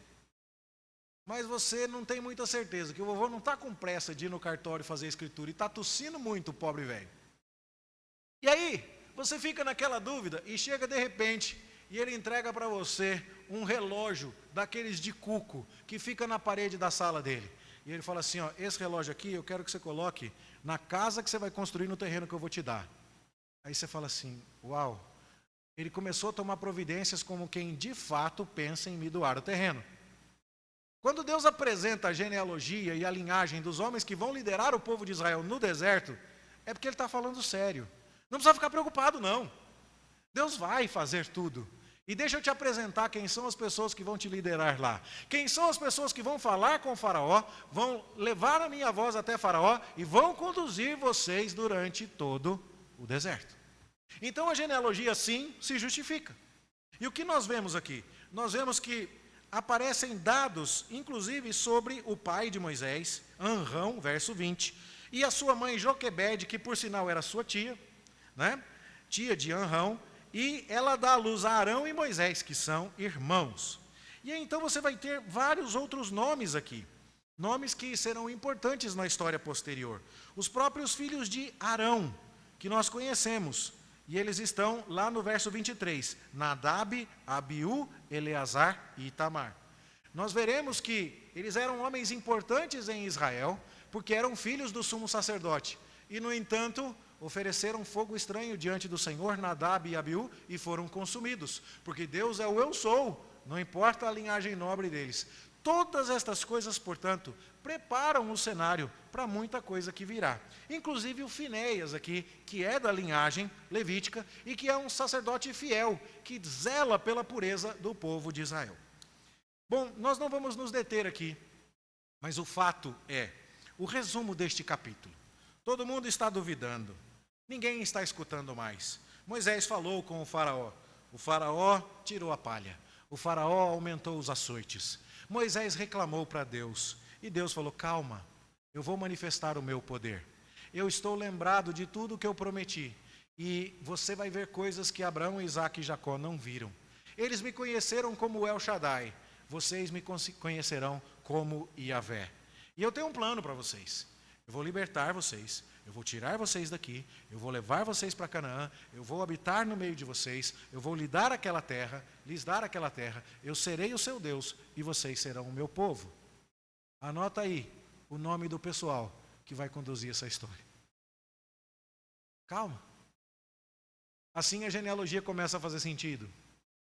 Mas você não tem muita certeza, que o vovô não está com pressa de ir no cartório fazer escritura e está tossindo muito, o pobre velho. E aí, você fica naquela dúvida e chega de repente e ele entrega para você um relógio daqueles de cuco que fica na parede da sala dele. E ele fala assim, ó, esse relógio aqui eu quero que você coloque na casa que você vai construir no terreno que eu vou te dar. Aí você fala assim, uau, ele começou a tomar providências como quem de fato pensa em me doar o terreno. Quando Deus apresenta a genealogia e a linhagem dos homens que vão liderar o povo de Israel no deserto, é porque Ele está falando sério. Não precisa ficar preocupado, não. Deus vai fazer tudo. E deixa eu te apresentar quem são as pessoas que vão te liderar lá. Quem são as pessoas que vão falar com o faraó, vão levar a minha voz até faraó e vão conduzir vocês durante todo o deserto. Então a genealogia sim se justifica. E o que nós vemos aqui? Nós vemos que aparecem dados, inclusive, sobre o pai de Moisés, Amrão, verso 20, e a sua mãe Joquebede, que por sinal era sua tia, né? Tia de Amrão, e ela dá à luz a Arão e Moisés, que são irmãos. E aí, então você vai ter vários outros nomes aqui, nomes que serão importantes na história posterior. Os próprios filhos de Arão, que nós conhecemos, e eles estão lá no verso 23, Nadab, Abiú, Eleazar e Itamar. Nós veremos que eles eram homens importantes em Israel, porque eram filhos do sumo sacerdote. E, no entanto, ofereceram fogo estranho diante do Senhor, Nadab e Abiú, e foram consumidos. Porque Deus é o eu sou, não importa a linhagem nobre deles. Todas estas coisas, portanto, preparam o cenário para muita coisa que virá. Inclusive o Finéias aqui, que é da linhagem levítica e que é um sacerdote fiel, que zela pela pureza do povo de Israel. Bom, nós não vamos nos deter aqui, mas o fato é, o resumo deste capítulo. Todo mundo está duvidando, ninguém está escutando mais. Moisés falou com o faraó tirou a palha. O faraó aumentou os açoites. Moisés reclamou para Deus. E Deus falou, calma, eu vou manifestar o meu poder. Eu estou lembrado de tudo o que eu prometi. E você vai ver coisas que Abraão, Isaque e Jacó não viram. Eles me conheceram como El Shaddai. Vocês me conhecerão como Yahvé. E eu tenho um plano para vocês. Eu vou libertar vocês. Eu vou tirar vocês daqui. Eu vou levar vocês para Canaã. Eu vou habitar no meio de vocês. Eu vou lhes dar aquela terra. Eu serei o seu Deus e vocês serão o meu povo. Anota aí o nome do pessoal que vai conduzir essa história. Calma. Assim a genealogia começa a fazer sentido.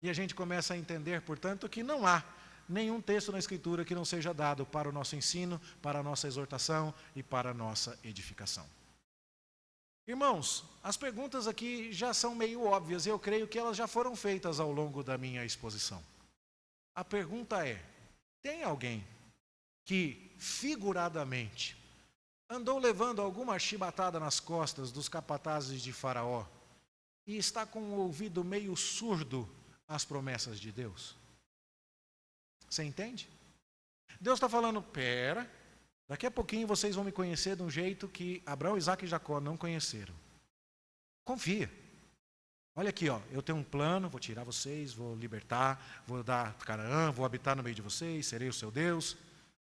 E a gente começa a entender, portanto, que não há nenhum texto na Escritura que não seja dado para o nosso ensino, para a nossa exortação e para a nossa edificação. Irmãos, as perguntas aqui já são meio óbvias e eu creio que elas já foram feitas ao longo da minha exposição. A pergunta é, tem alguém que, figuradamente, andou levando alguma chibatada nas costas dos capatazes de Faraó e está com o ouvido meio surdo às promessas de Deus? Você entende? Deus está falando, pera, daqui a pouquinho vocês vão me conhecer de um jeito que Abraão, Isaque e Jacó não conheceram. Confia. Olha aqui, ó, eu tenho um plano, vou tirar vocês, vou libertar, vou dar Canaã, vou habitar no meio de vocês, serei o seu Deus.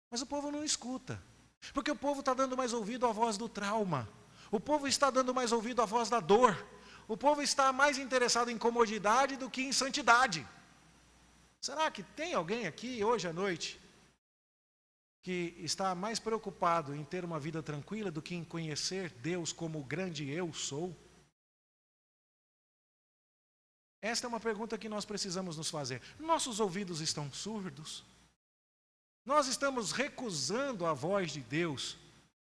Mas o povo não escuta, porque o povo está dando mais ouvido à voz do trauma. O povo está dando mais ouvido à voz da dor. O povo está mais interessado em comodidade do que em santidade. Será que tem alguém aqui hoje à noite que está mais preocupado em ter uma vida tranquila do que em conhecer Deus como o grande eu sou? Esta é uma pergunta que nós precisamos nos fazer. Nossos ouvidos estão surdos? Nós estamos recusando a voz de Deus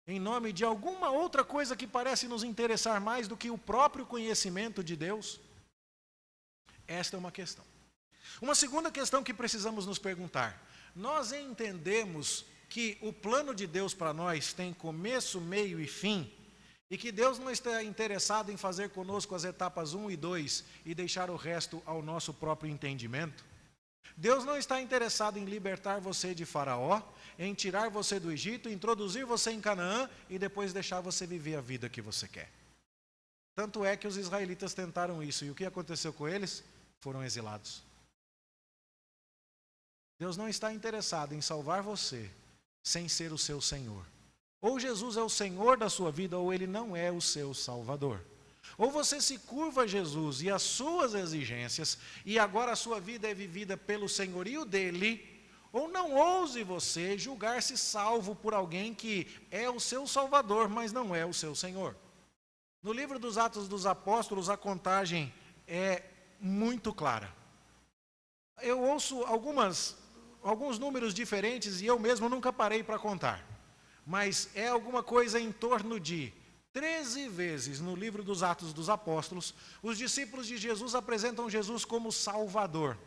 em nome de alguma outra coisa que parece nos interessar mais do que o próprio conhecimento de Deus? Esta é uma questão. Uma segunda questão que precisamos nos perguntar. Nós entendemos que o plano de Deus para nós tem começo, meio e fim, e que Deus não está interessado em fazer conosco as etapas 1 e 2 e deixar o resto ao nosso próprio entendimento? Deus não está interessado em libertar você de Faraó, em tirar você do Egito, introduzir você em Canaã e depois deixar você viver a vida que você quer. Tanto é que os israelitas tentaram isso, e o que aconteceu com eles? Foram exilados. Deus não está interessado em salvar você sem ser o seu Senhor. Ou Jesus é o Senhor da sua vida, ou Ele não é o seu Salvador. Ou você se curva a Jesus e às suas exigências, e agora a sua vida é vivida pelo senhorio dEle, ou não ouse você julgar-se salvo por alguém que é o seu Salvador, mas não é o seu Senhor. No livro dos Atos dos Apóstolos, a contagem é muito clara. Eu ouço alguns números diferentes e eu mesmo nunca parei para contar. Mas é alguma coisa em torno de 13 vezes no livro dos Atos dos Apóstolos, os discípulos de Jesus apresentam Jesus como Salvador.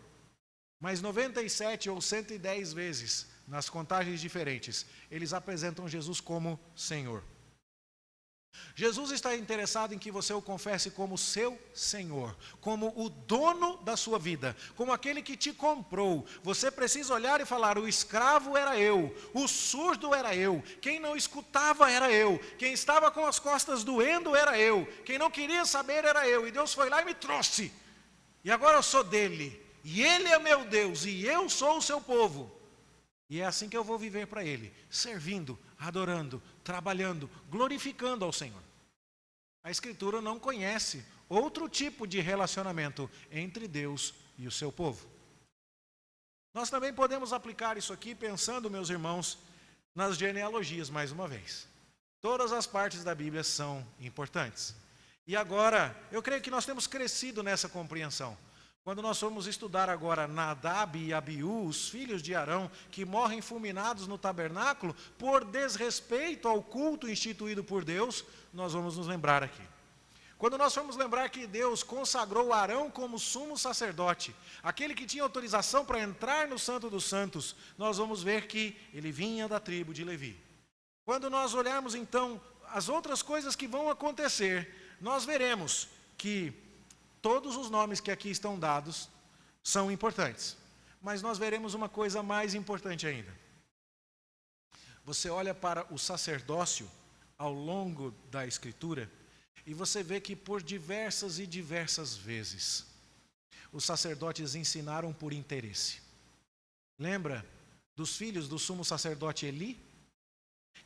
Mas 97 ou 110 vezes, nas contagens diferentes, eles apresentam Jesus como Senhor. Jesus está interessado em que você o confesse como seu Senhor, como o dono da sua vida, como aquele que te comprou. Você precisa olhar e falar, o escravo era eu, o surdo era eu, quem não escutava era eu, quem estava com as costas doendo era eu, quem não queria saber era eu, e Deus foi lá e me trouxe, e agora eu sou dele, e ele é meu Deus, e eu sou o seu povo. E é assim que eu vou viver para Ele, servindo, adorando, trabalhando, glorificando ao Senhor. A Escritura não conhece outro tipo de relacionamento entre Deus e o seu povo. Nós também podemos aplicar isso aqui pensando, meus irmãos, nas genealogias mais uma vez. Todas as partes da Bíblia são importantes. E agora, eu creio que nós temos crescido nessa compreensão. Quando nós formos estudar agora Nadab e Abiú, os filhos de Arão, que morrem fulminados no tabernáculo, por desrespeito ao culto instituído por Deus, nós vamos nos lembrar aqui. Quando nós formos lembrar que Deus consagrou Arão como sumo sacerdote, aquele que tinha autorização para entrar no Santo dos Santos, nós vamos ver que ele vinha da tribo de Levi. Quando nós olharmos então as outras coisas que vão acontecer, nós veremos que todos os nomes que aqui estão dados são importantes. Mas nós veremos uma coisa mais importante ainda. Você olha para o sacerdócio ao longo da Escritura e você vê que por diversas e diversas vezes os sacerdotes ensinaram por interesse. Lembra dos filhos do sumo sacerdote Eli,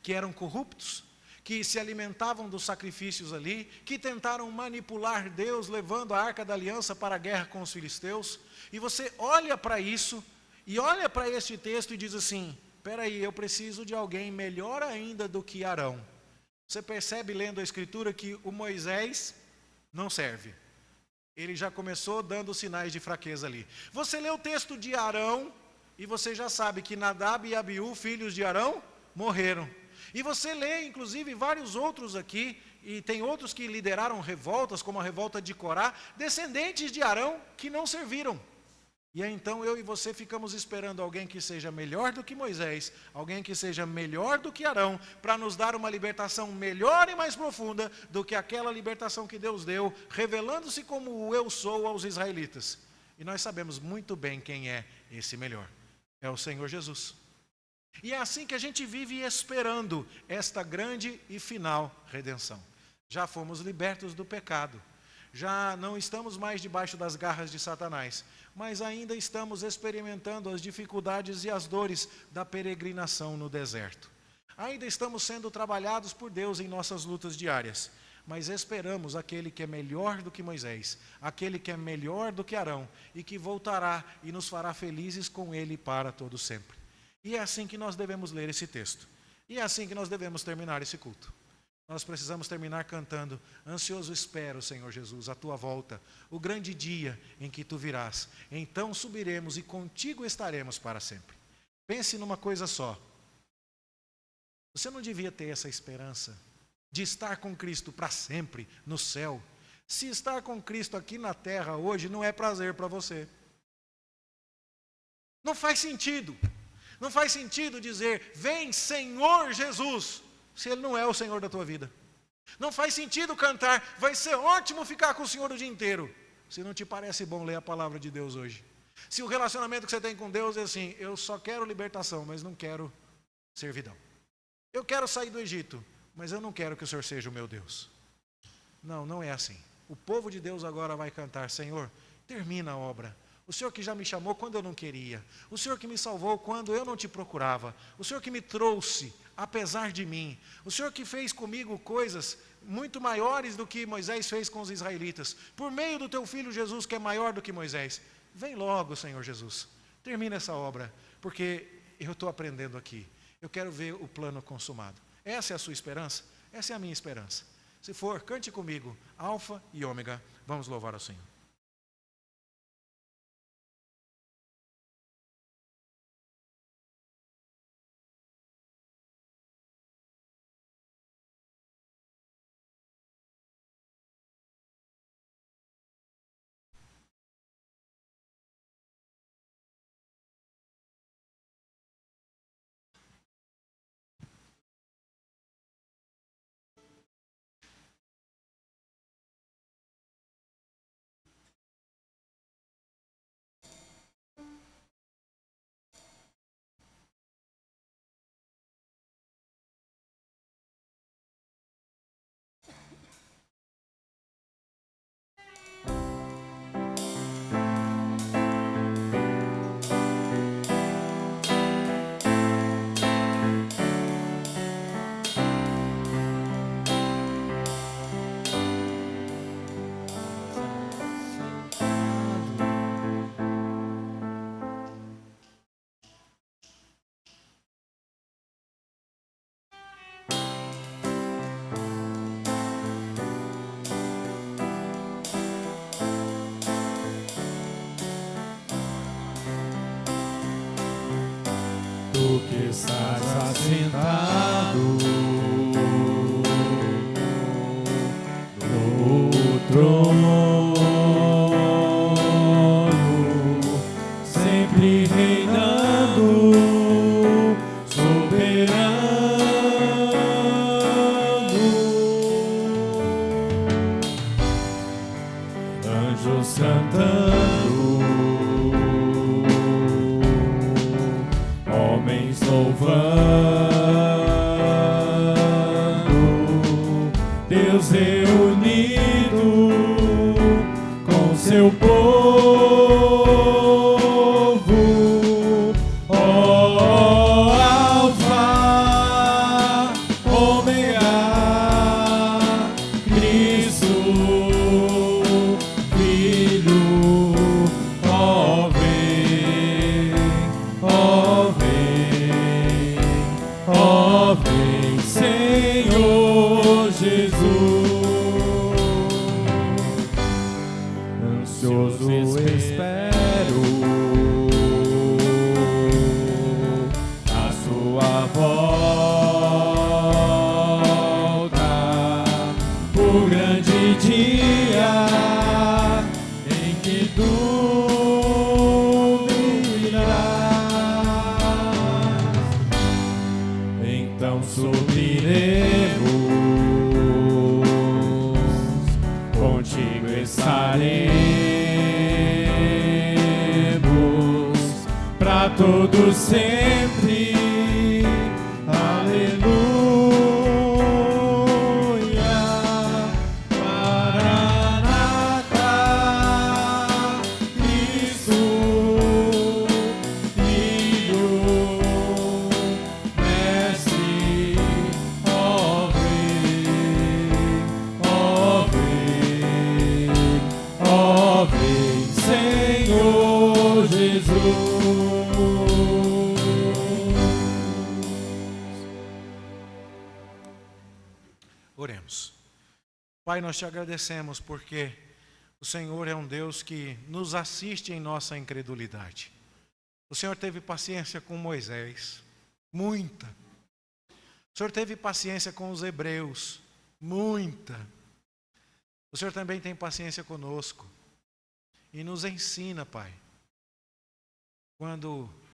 que eram corruptos, que se alimentavam dos sacrifícios ali, que tentaram manipular Deus, levando a Arca da Aliança para a guerra com os filisteus? E você olha para isso, e olha para este texto e diz assim: espera aí, eu preciso de alguém melhor ainda do que Arão. Você percebe lendo a Escritura que o Moisés não serve. Ele já começou dando sinais de fraqueza ali. Você lê o texto de Arão, e você já sabe que Nadab e Abiú, filhos de Arão, morreram. E você lê, inclusive, vários outros aqui, e tem outros que lideraram revoltas, como a revolta de Corá, descendentes de Arão que não serviram. E aí então eu e você ficamos esperando alguém que seja melhor do que Moisés, alguém que seja melhor do que Arão, para nos dar uma libertação melhor e mais profunda do que aquela libertação que Deus deu, revelando-se como o eu sou aos israelitas. E nós sabemos muito bem quem é esse melhor. É o Senhor Jesus. E é assim que a gente vive esperando esta grande e final redenção. Já fomos libertos do pecado, já não estamos mais debaixo das garras de Satanás, mas ainda estamos experimentando as dificuldades e as dores da peregrinação no deserto. Ainda estamos sendo trabalhados por Deus em nossas lutas diárias, mas esperamos aquele que é melhor do que Moisés, aquele que é melhor do que Arão, e que voltará e nos fará felizes com ele para todo sempre. E é assim que nós devemos ler esse texto. E é assim que nós devemos terminar esse culto. Nós precisamos terminar cantando: ansioso espero, Senhor Jesus, a tua volta, o grande dia em que tu virás. Então subiremos e contigo estaremos para sempre. Pense numa coisa só. Você não devia ter essa esperança de estar com Cristo para sempre no céu, se estar com Cristo aqui na terra hoje não é prazer para você? Não faz sentido. Não faz sentido dizer: vem Senhor Jesus, se Ele não é o Senhor da tua vida. Não faz sentido cantar: vai ser ótimo ficar com o Senhor o dia inteiro, se não te parece bom ler a palavra de Deus hoje. Se o relacionamento que você tem com Deus é assim: eu só quero libertação, mas não quero servidão. Eu quero sair do Egito, mas eu não quero que o Senhor seja o meu Deus. Não, não é assim. O povo de Deus agora vai cantar: Senhor, termina a obra. O Senhor que já me chamou quando eu não queria. O Senhor que me salvou quando eu não te procurava. O Senhor que me trouxe apesar de mim. O Senhor que fez comigo coisas muito maiores do que Moisés fez com os israelitas. Por meio do teu Filho Jesus, que é maior do que Moisés. Vem logo, Senhor Jesus. Termina essa obra, porque eu estou aprendendo aqui. Eu quero ver o plano consumado. Essa é a sua esperança? Essa é a minha esperança. Se for, cante comigo, Alfa e Ômega. Vamos louvar ao Senhor. Tu que estás assentado no trono, sempre reinando, soberano, anjos cantando, Deus reunido com seu povo, ó Alfa, Ômega, Cristo, Filho, ó vem, ó vem, ó vem, Senhor Jesus. Ansioso espero a sua volta, o grande dia em que tu virás. Então subiremos, contigo estaremos para todos sempre. Aleluia, Maranata, Cristo, Filho, Mestre, ó vem, ó vem, ó vem, Senhor Jesus. Oremos. Pai, nós te agradecemos porque o Senhor é um Deus que nos assiste em nossa incredulidade. O Senhor teve paciência com Moisés, muita. O Senhor teve paciência com os hebreus, muita. O Senhor também tem paciência conosco e nos ensina, Pai. Quando